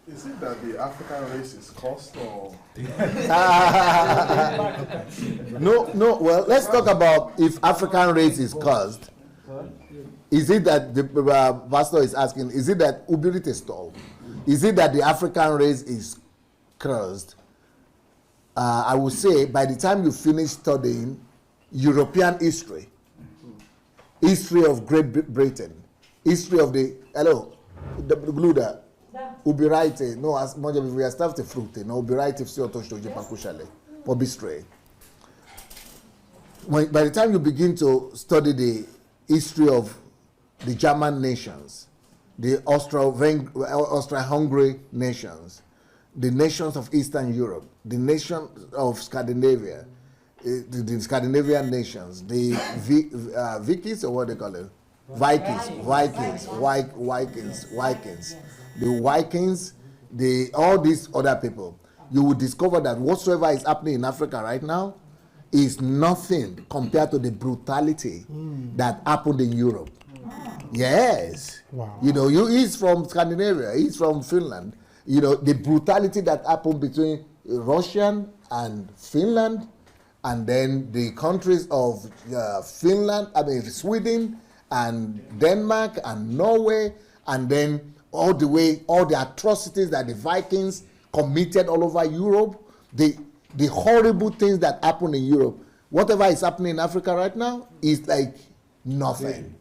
Is it that the African race is cursed or? No. Well, let's talk about if African race is cursed. Is it that the pastor is asking? Is it that Ubirit is tall? Is it that the African race is cursed? I would say by the time you finish studying European history of Great Britain, history of the Gluda, Ubirite, no, as much of we are stuff the fruit, no, Ubirite if so to Pakushale, or Bistre. By the time you begin to study the history of the German nations, the Austro-Hungary nations, the nations of Eastern Europe, the nations of Scandinavia, the Scandinavian nations, the Vikings, or what they call it? Vikings, the Vikings, all these other people. You will discover that whatsoever is happening in Africa right now is nothing compared to the brutality that happened in Europe. Yes. Wow. You know, he's from Scandinavia, he's from Finland. You know, the brutality that happened between Russia and Finland, and then the countries of Sweden and Denmark and Norway, and then all the atrocities that the Vikings committed all over Europe, the horrible things that happened in Europe. Whatever is happening in Africa right now is like nothing.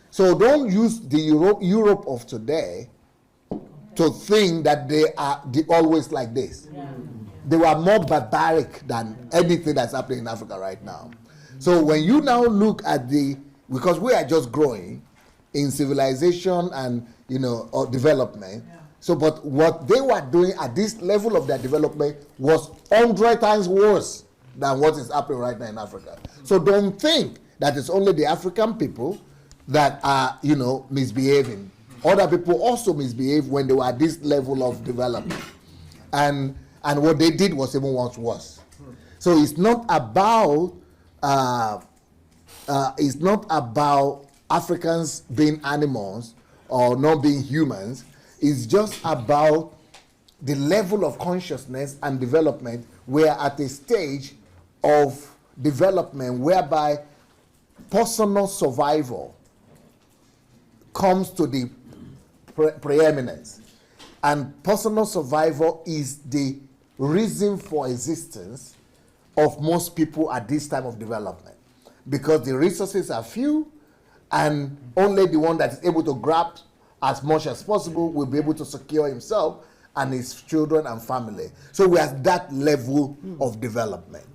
So don't use the Europe of today to think that they are always like this. They were more barbaric than anything that's happening in Africa right now. So when you now look at because we are just growing in civilization and or development. So, but what they were doing at this level of their development was 100 times worse than what is happening right now in Africa. So don't think that it's only the African people that are, misbehaving. Other people also misbehave when they were at this level of development. And what they did was even much worse. So it's not about Africans being animals or not being humans. It's just about the level of consciousness and development. We're at a stage of development whereby personal survival comes to the preeminence. And personal survival is the reason for existence of most people at this time of development. Because the resources are few, and only the one that is able to grab as much as possible will be able to secure himself and his children and family. So we're at that level of development.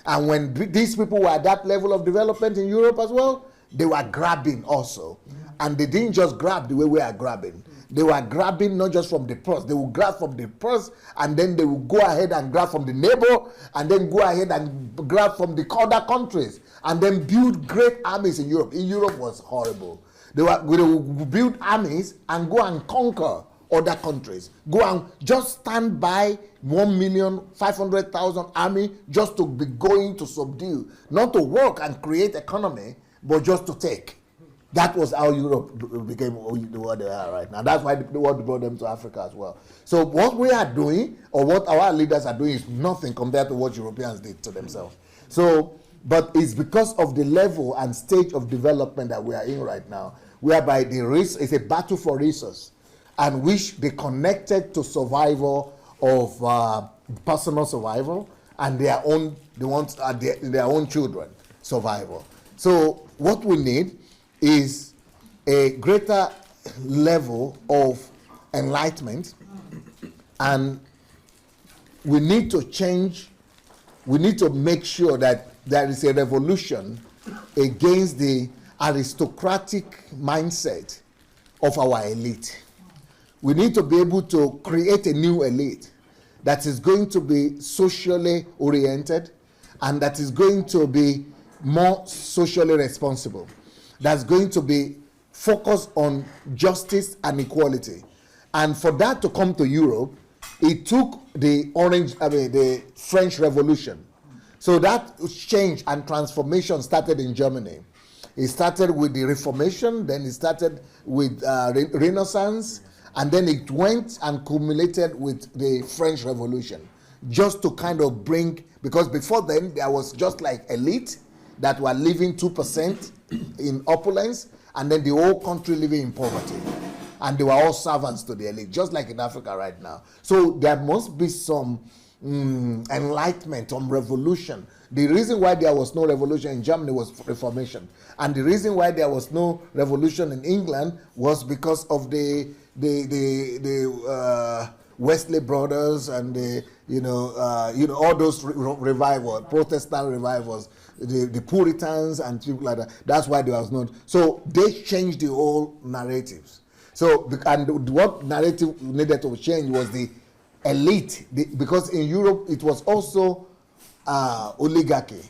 And when these people were at that level of development in Europe as well, they were grabbing also. And they didn't just grab the way we are grabbing. They were grabbing not just from the purse. They will grab from the purse, and then they will go ahead and grab from the neighbor, and then go ahead and grab from the other countries, and then build great armies in Europe. In Europe was horrible. They will build armies and go and conquer other countries. Go and just stand by 1,500,000 army just to be going to subdue, not to work and create economy, but just to take. That was how Europe became what they are right now. That's why the world brought them to Africa as well. So what we are doing, or what our leaders are doing, is nothing compared to what Europeans did to themselves. So, but it's because of the level and stage of development that we are in right now, whereby it's a battle for resource, and which they connected to survival of personal survival and their own children survival. So what we need is a greater level of enlightenment, and we need to change, we need to make sure that there is a revolution against the aristocratic mindset of our elite. We need to be able to create a new elite that is going to be socially oriented and that is going to be more socially responsible, that's going to be focused on justice and equality. And for that to come to Europe, it took the French Revolution. So that change and transformation started in Germany. It started with the Reformation, then it started with Renaissance, And then it went and culminated with the French Revolution, just to kind of bring, because before then there was just like elite that were living 2% in opulence, and then the whole country living in poverty. And they were all servants to the elite, just like in Africa right now. So there must be some enlightenment, some revolution. The reason why there was no revolution in Germany was Reformation. And the reason why there was no revolution in England was because of the Wesley brothers and all those revivals, Protestant revivals, the Puritans and people like that. That's why there was no. So they changed the whole narratives. So, and what narrative needed to change was the elite, because in Europe it was also oligarchy.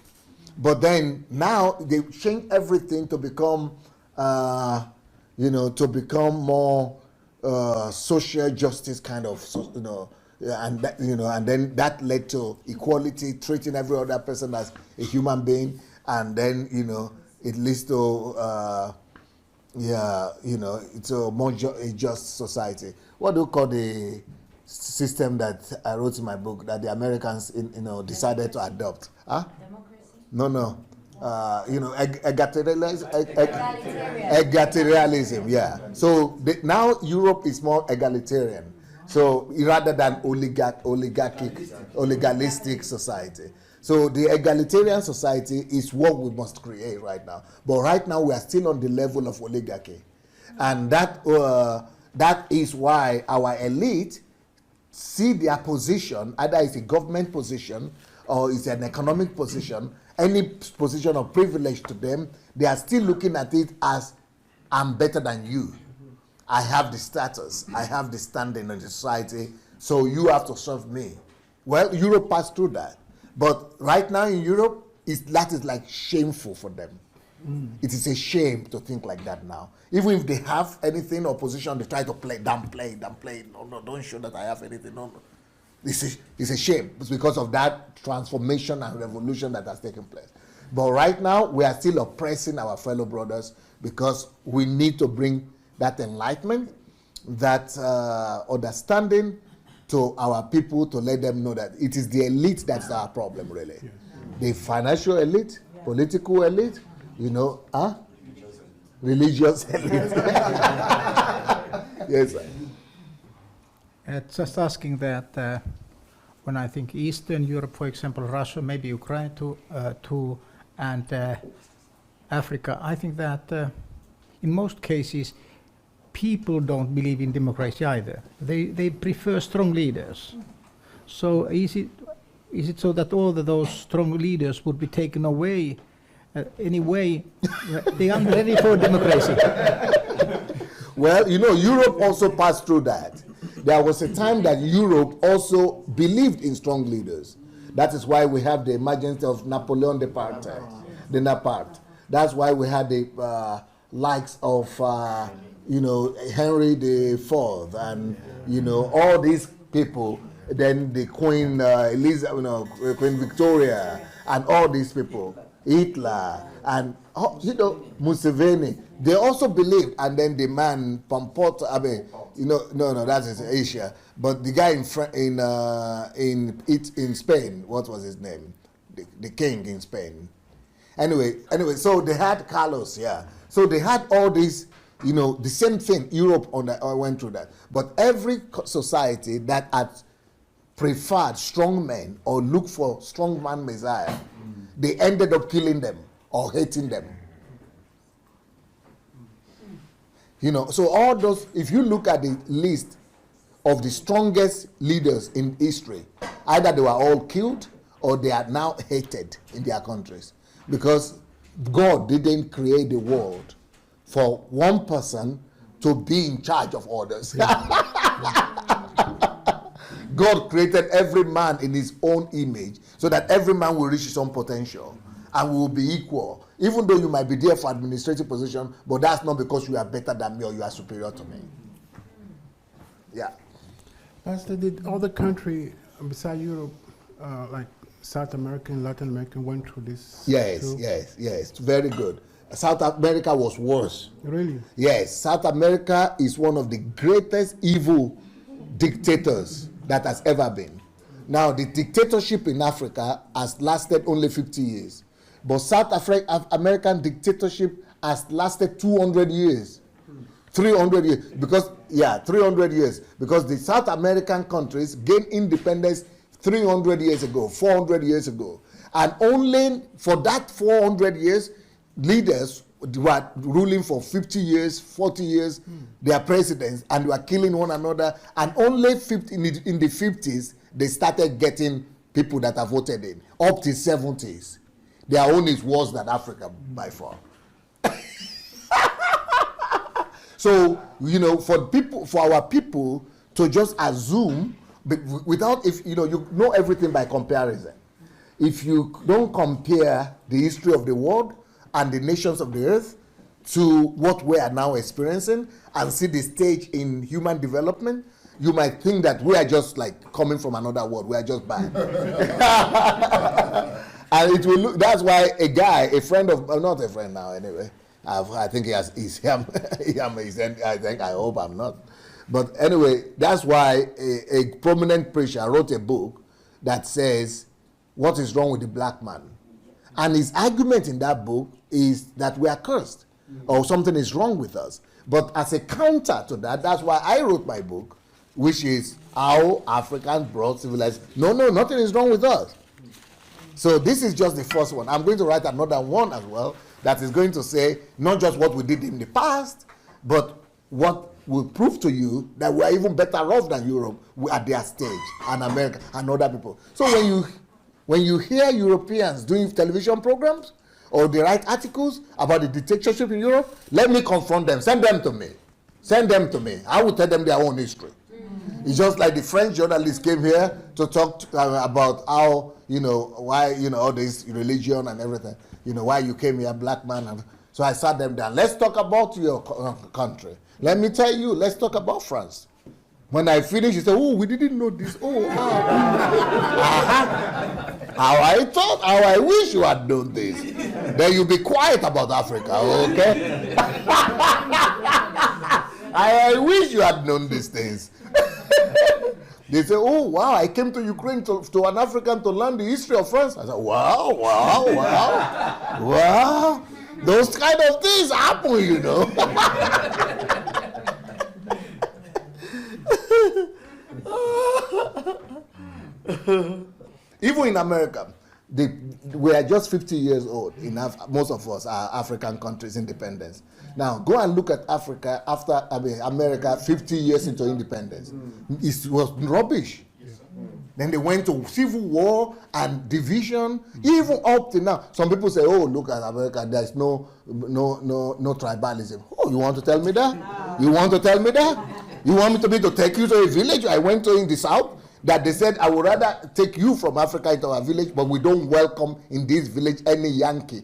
But then now they changed everything to become, more social justice kind of, and that, and then that led to equality, treating every other person as a human being, and then it leads to it's a more just society. What do you call the system that I wrote in my book that the Americans decided to adopt? Huh? Democracy? No. Egalitarianism, yeah. So now Europe is more egalitarian. So rather than oligarchistic society. So the egalitarian society is what we must create right now. But right now we are still on the level of oligarchy. And that is why our elite see their position, either it's a government position or it's an economic position, any position of privilege to them, they are still looking at it as, I'm better than you. I have the status, I have the standing in the society, so you have to serve me. Well, Europe passed through that. But right now in Europe, that is like shameful for them. It is a shame to think like that now. Even if they have anything or position, they try to downplay. No, don't show that I have anything. No. It's a shame. It's because of that transformation and revolution that has taken place. But right now, we are still oppressing our fellow brothers because we need to bring that enlightenment, that understanding to our people, to let them know that it is the elite that's our problem, really. Yes. The financial elite, political elite, religious elite. Yes, sir. Just asking that when I think Eastern Europe, for example, Russia, maybe Ukraine too, and Africa, I think that in most cases, people don't believe in democracy either. They prefer strong leaders. So is it so that all of those strong leaders would be taken away anyway? They aren't ready for democracy. Well, Europe also passed through that. There was a time that Europe also believed in strong leaders. That is why we have the emergence of Napoleon Bonaparte. That's why we had the likes of Henry IV and all these people. Then the Queen Elizabeth, Queen Victoria, and all these people, Hitler, and Museveni. They also believed, and then the man Pampoto, that is Asia. But the guy in Spain, what was his name? The king in Spain. Anyway, so they had Carlos, yeah. So they had all these, the same thing. Europe went through that. But every society that had preferred strong men or looked for strong man messiah, they ended up killing them or hating them. So all those, if you look at the list of the strongest leaders in history, either they were all killed or they are now hated in their countries. Because God didn't create the world for one person to be in charge of others. God created every man in his own image so that every man will reach his own potential and will be equal. Even though you might be there for administrative position, but that's not because you are better than me or you are superior to me. Yeah. Pastor, did other countries besides Europe, like South America and Latin America, went through this? Yes. Very good. South America was worse. Really? Yes, South America is one of the greatest evil dictators that has ever been. Now, the dictatorship in Africa has lasted only 50 years. But South American dictatorship has lasted 200 years. 300 years. Because, 300 years. Because the South American countries gained independence 300 years ago, 400 years ago. And only for that 400 years, leaders were ruling for 50 years, 40 years, their presidents, and were killing one another. And only in the 50s, they started getting people that have voted in. Up to 70s. Their own is worse than Africa by far. So, for our people to just assume, without, if you know everything by comparison. If you don't compare the history of the world and the nations of the earth to what we are now experiencing and see the stage in human development, you might think that we are just like coming from another world. We are just bad. And it will look, that's why a friend of, not a friend now anyway, I think I hope I'm not. But anyway, that's why a prominent preacher wrote a book that says, what is wrong with the black man? And his argument in that book is that we are cursed or something is wrong with us. But as a counter to that, that's why I wrote my book, which is How Africans Brought Civilization. No, nothing is wrong with us. So this is just the first one. I'm going to write another one as well that is going to say not just what we did in the past, but what will prove to you that we are even better off than Europe at their stage, and America and other people. So when you hear Europeans doing television programs or they write articles about the dictatorship in Europe, let me confront them. Send them to me. Send them to me. I will tell them their own history. It's just like the French journalists came here to talk about how, why, all this religion and everything, why you came here, black man. And so I sat them down. Let's talk about your country. Let me tell you, let's talk about France. When I finished, he said, oh, we didn't know this. Oh, how I wish you had known this. Then you'll be quiet about Africa, okay? I wish you had known these things. They say, oh, wow, I came to Ukraine to an African to learn the history of France. I said, wow. Those kind of things happen, Even in America, we are just 50 years old. Most of us are African countries' independence. Now, go and look at Africa after America 50 years into independence. It was rubbish. Then they went to civil war and division, even up to now. Some people say, oh, look at America, there's no tribalism. Oh, you want to tell me that? No. You want to tell me that? You want me to take you to a village I went to in the south that they said, I would rather take you from Africa into our village, but we don't welcome in this village any Yankee.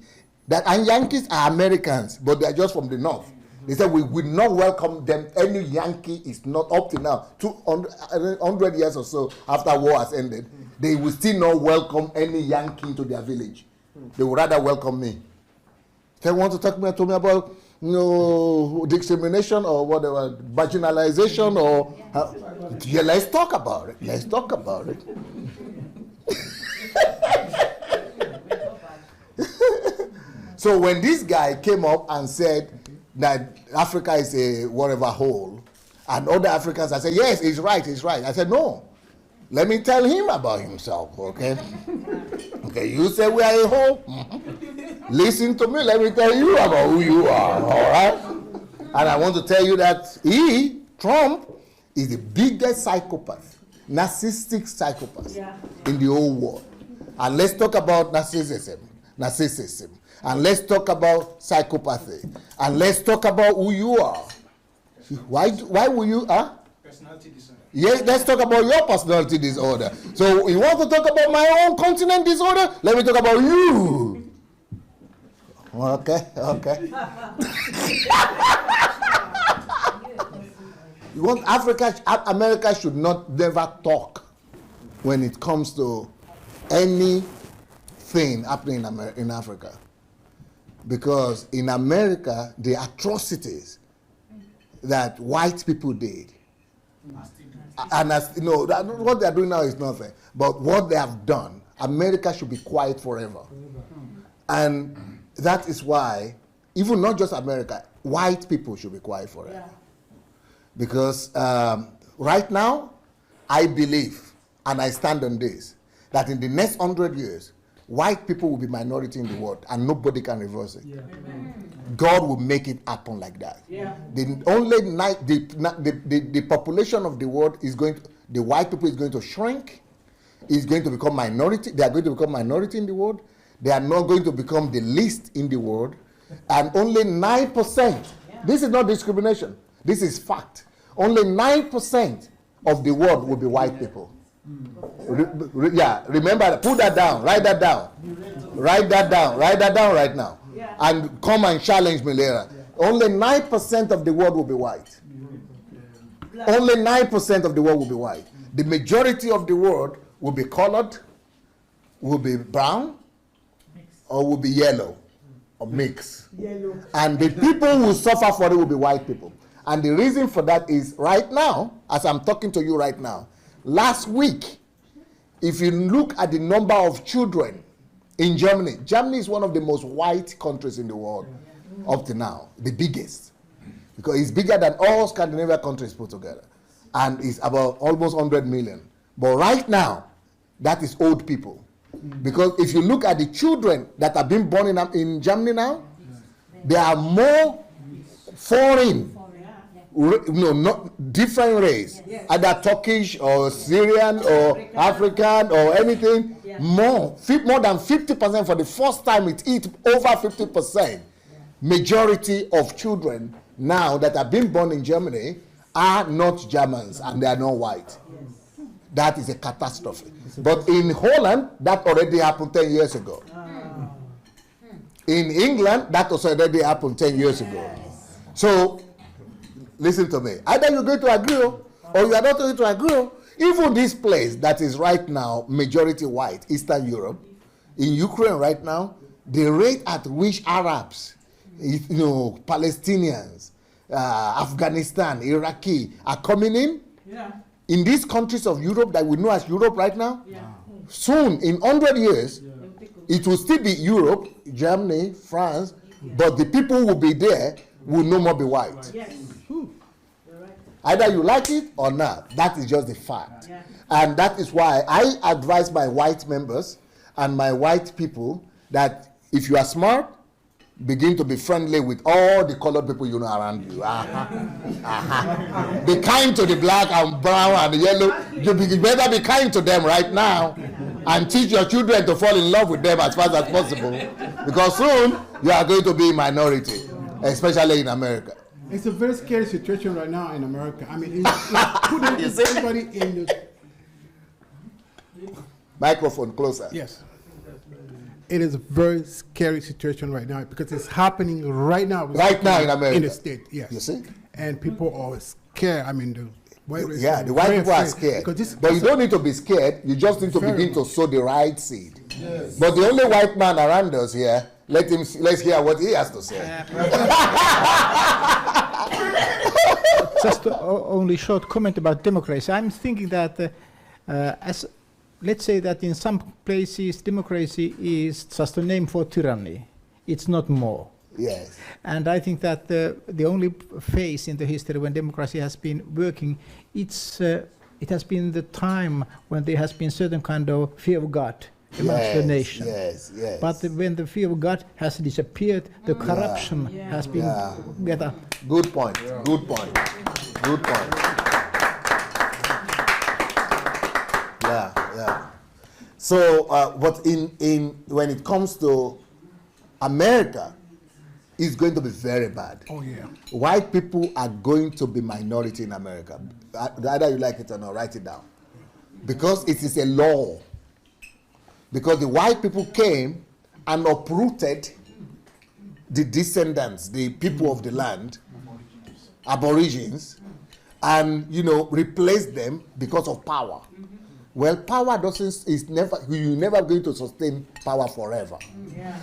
And Yankees are Americans, but they are just from the north. They said, we would not welcome them. Any Yankee is not up to now, 200 years or so after war has ended, they will still not welcome any Yankee into their village. They would rather welcome me. They want to talk to me about discrimination or whatever, marginalization or... yeah, let's talk about it. Let's talk about it. So when this guy came up and said that Africa is a whatever hole, and other Africans, I said, yes, he's right. I said, no. Let me tell him about himself, okay? Okay, you say we are a hole? Mm-hmm. Listen to me, let me tell you about who you are, all right? And I want to tell you that Trump, is the biggest psychopath, narcissistic psychopath in the whole world. And let's talk about narcissism. And let's talk about psychopathy. And let's talk about who you are. Why will you, Personality disorder. Yes, let's talk about your personality disorder. So you want to talk about my own continent disorder? Let me talk about you. Okay. You want America should never talk when it comes to anything happening in Africa. Because in America, the atrocities that white people did, and as you know, what they're doing now is nothing. But what they have done, America should be quiet forever. And that is why, even not just America, white people should be quiet forever. Because right now, I believe, and I stand on this, that in the next 100 years, white people will be minority in the world, and nobody can reverse it. God will make it happen like that. The population of the world is going to, the white people is going to shrink, is going to become minority. They are going to become minority in the world. They are not going to become the least in the world. And only 9%, this is not discrimination, this is fact. Only 9% of the world will be white people. Remember that. Put that down. Write that down. Write that down. Write that down right now. And come and challenge me later. Only 9% of the world will be white. Only 9% of the world will be white. The majority of the world will be colored, will be brown, or will be yellow, or mixed. And the people who suffer for it will be white people. And the reason for that is right now, as I'm talking to you right now, last week, if you look at the number of children in Germany, Germany is one of the most white countries in the world up to now, the biggest, because it's bigger than all Scandinavian countries put together, and it's about almost 100 million. But right now, that is old people, because if you look at the children that have been born in Germany now, there are more foreign, not different race, either Turkish or Syrian or African or anything, more than 50%. For the first time, it hit over 50%. Majority of children now that have been born in Germany are not Germans, and they are not white. That is a catastrophe. But in Holland, that already happened 10 years ago. In England, that also already happened 10 years ago. So, listen to me. Either you're going to agree or you are not going to agree. Even this place that is right now majority white, Eastern Europe, in Ukraine right now, the rate at which Arabs, Palestinians, Afghanistan, Iraqi are coming in these countries of Europe that we know as Europe right now, soon, in 100 years, it will still be Europe, Germany, France, but the people who will be there will no more be white. Either you like it or not. That is just the fact. And that is why I advise my white members and my white people that if you are smart, begin to be friendly with all the colored people you know around you. Be kind to the black and brown and the yellow. You better be kind to them right now and teach your children to fall in love with them as fast as possible, because soon you are going to be a minority, especially in America. It's a very scary situation right now in America. I mean, it's like putting everybody in the... Microphone closer. Yes. It is a very scary situation right now because it's happening right now. Right now in America. In the state, yes. You see? And people are scared. I mean, the white race. Yeah, the white people are scared. But you don't need to be scared. You just need to begin to sow the right seed. Yes. But the only white man around us here, let's hear what he has to say. Just only short comment about democracy. I'm thinking that let's say that in some places democracy is just a name for tyranny. It's not more. Yes. And I think that the only phase in the history when democracy has been working, it has been the time when there has been certain kind of fear of God amongst the nation. Yes. But when the fear of God has disappeared, the corruption has been better. Good point. Good point. Good point. Yeah. So, but in when it comes to America, it's going to be very bad. Oh yeah. White people are going to be minority in America. Either you like it or not, write it down. Because it is a law. Because the white people came and uprooted the descendants, the people of the land, aborigines, and replaced them because of power. Well, power you're never going to sustain power forever.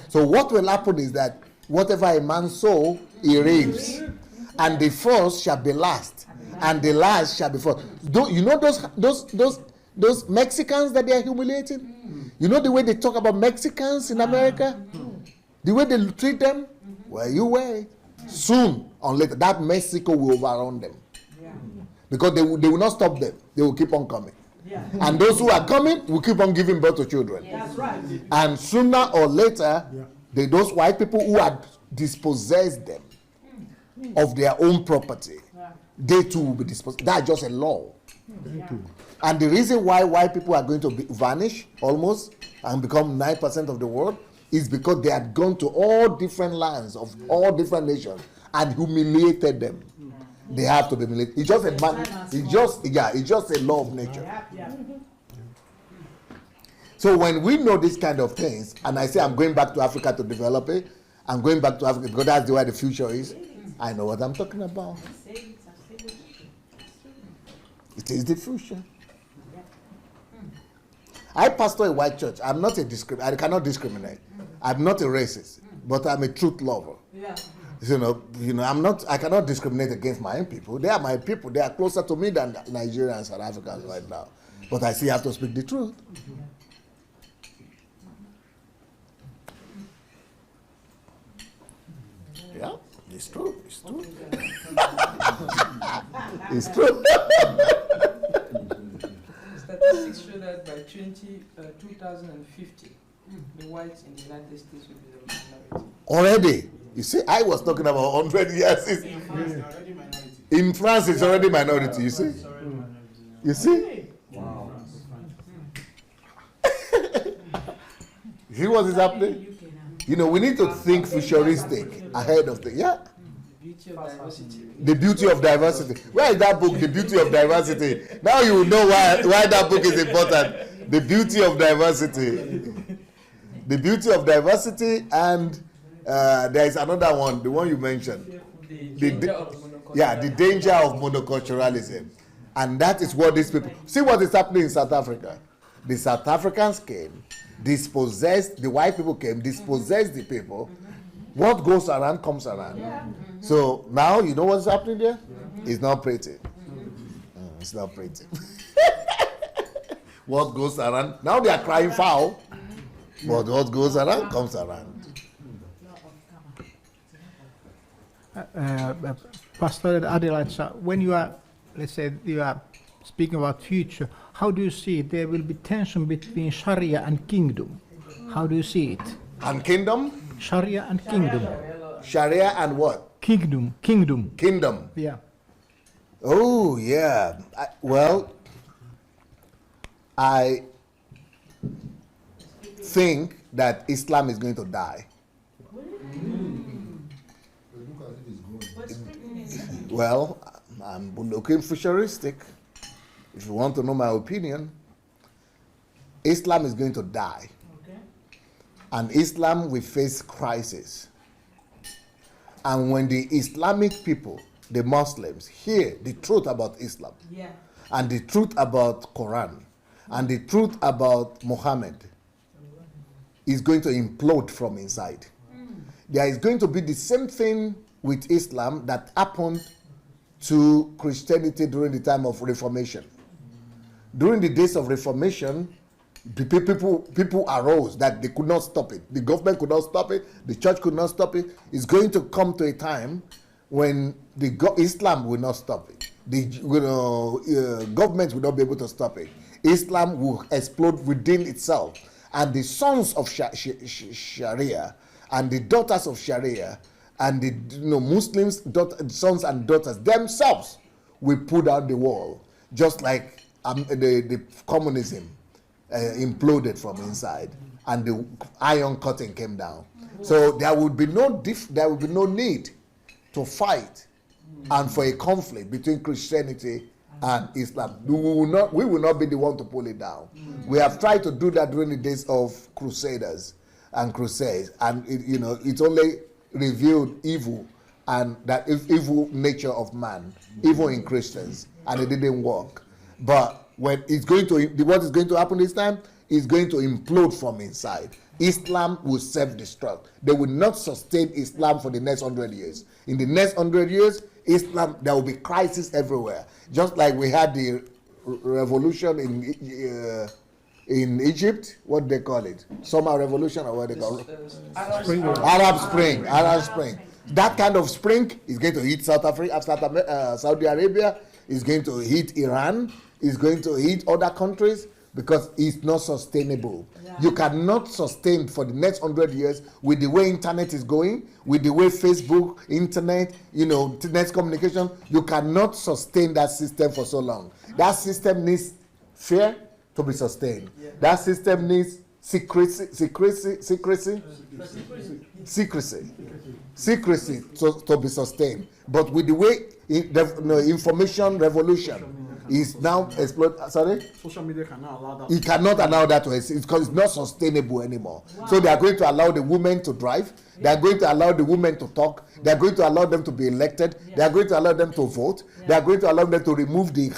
So what will happen is that whatever a man sow, he reaps. And the first shall be last, and the last shall be first. You know those Mexicans that they are humiliating? You know the way they talk about Mexicans in America? The way they treat them? Well, you wait. Soon or later, that Mexico will overrun them. Because they will not stop them. They will keep on coming. And those who are coming will keep on giving birth to children. That's right. And sooner or later, those white people who had dispossessed them of their own property, they too will be dispossessed. That's just a law. And the reason why white people are going to vanish almost and become 9% of the world is because they had gone to all different lands of all different nations and humiliated them. They have to be humiliated. It's just it's just a law of nature. So when we know these kind of things, and I say I'm going back to Africa to develop it, I'm going back to Africa because that's the way the future is, I know what I'm talking about. It is the future. I pastor a white church. I'm not I cannot discriminate. I'm not a racist, but I'm a truth lover. You know, I cannot discriminate against my own people. They are my people. They are closer to me than Nigeria and South Africans right now. But I still have to speak the truth. Yeah, it's true. It's true. It's true. Statistics show that by 2050, the whites in the United States will be the minority. Already. You see, I was talking about 100 years. In France, it's already minority, you see? You see? Wow. You see what is happening? You know, we need to think futuristic ahead of the, Beauty of diversity. The beauty of diversity. Where is that book, The Beauty of Diversity? Now you will know why that book is important. The beauty of diversity. The beauty of diversity, and there is another one, the one you mentioned. The danger of monoculturalism. And that is what these people, see what is happening in South Africa. The South Africans came, dispossessed, the white people came, dispossessed the people. What goes around comes around. So now you know what's happening there? It's not pretty. It's not pretty. What goes around, now they are crying foul, but what goes around comes around. Pastor Adelaide, when you are, let's say, you are speaking about future, how do you see it? There will be tension between Sharia and kingdom. How do you see it? And kingdom? Sharia and kingdom. Sharia and what? Kingdom. Kingdom. Yeah. Oh, yeah. I think that Islam is going to die. Well, I'm looking futuristic. If you want to know my opinion, Islam is going to die. And Islam will face crisis. And when the Islamic people, the Muslims, hear the truth about Islam, and the truth about Quran, and the truth about Muhammad, is going to implode from inside. There is going to be the same thing with Islam that happened to Christianity during the time of Reformation. During the days of Reformation, the people arose that they could not stop it. The government could not stop it. The church could not stop it. It's going to come to a time when Islam will not stop it. The government will not be able to stop it. Islam will explode within itself. And the sons of Sharia and the daughters of Sharia and the Muslims, sons and daughters themselves will pull down the wall, just like the communism imploded from inside, and the iron curtain came down. So there would be no need to fight and for a conflict between Christianity and Islam. We will not be the one to pull it down. We have tried to do that during the days of Crusaders and Crusades, and it only revealed evil and that evil nature of man, evil in Christians, and it didn't work. But when what is going to happen this time is going to implode from inside. Islam will self-destruct. They will not sustain Islam for the next 100 years. In the next 100 years, Islam, there will be crisis everywhere. Just like we had the revolution in Egypt, what do they call it? Summer revolution or what they call it? Arab Spring. That kind of spring is going to hit Saudi Arabia, is going to hit Iran, is going to hit other countries because it's not sustainable. Yeah. You cannot sustain for the next 100 years with the way internet is going, with the way Facebook, internet, next communication. You cannot sustain that system for so long. That system needs fear to be sustained. Yeah. That system needs secrecy to be sustained. But with the way information revolution is now explode. Sorry? Social media cannot allow that. It cannot allow that to exist because it's not sustainable anymore. Wow. So they are going to allow the women to drive. Yeah. They are going to allow the women to talk. They are going to allow them to be elected. Yeah. They are going to allow them to vote. Yeah. They are going to allow them to remove the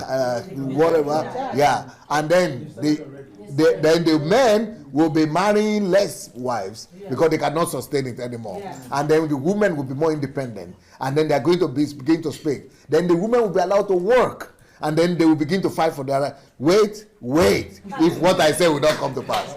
whatever. Yeah. And then the men will be marrying less wives because they cannot sustain it anymore. Yeah. And then the women will be more independent. And then they are going to begin to speak. Then the women will be allowed to work. And then they will begin to fight for their right. Wait, if what I say will not come to pass.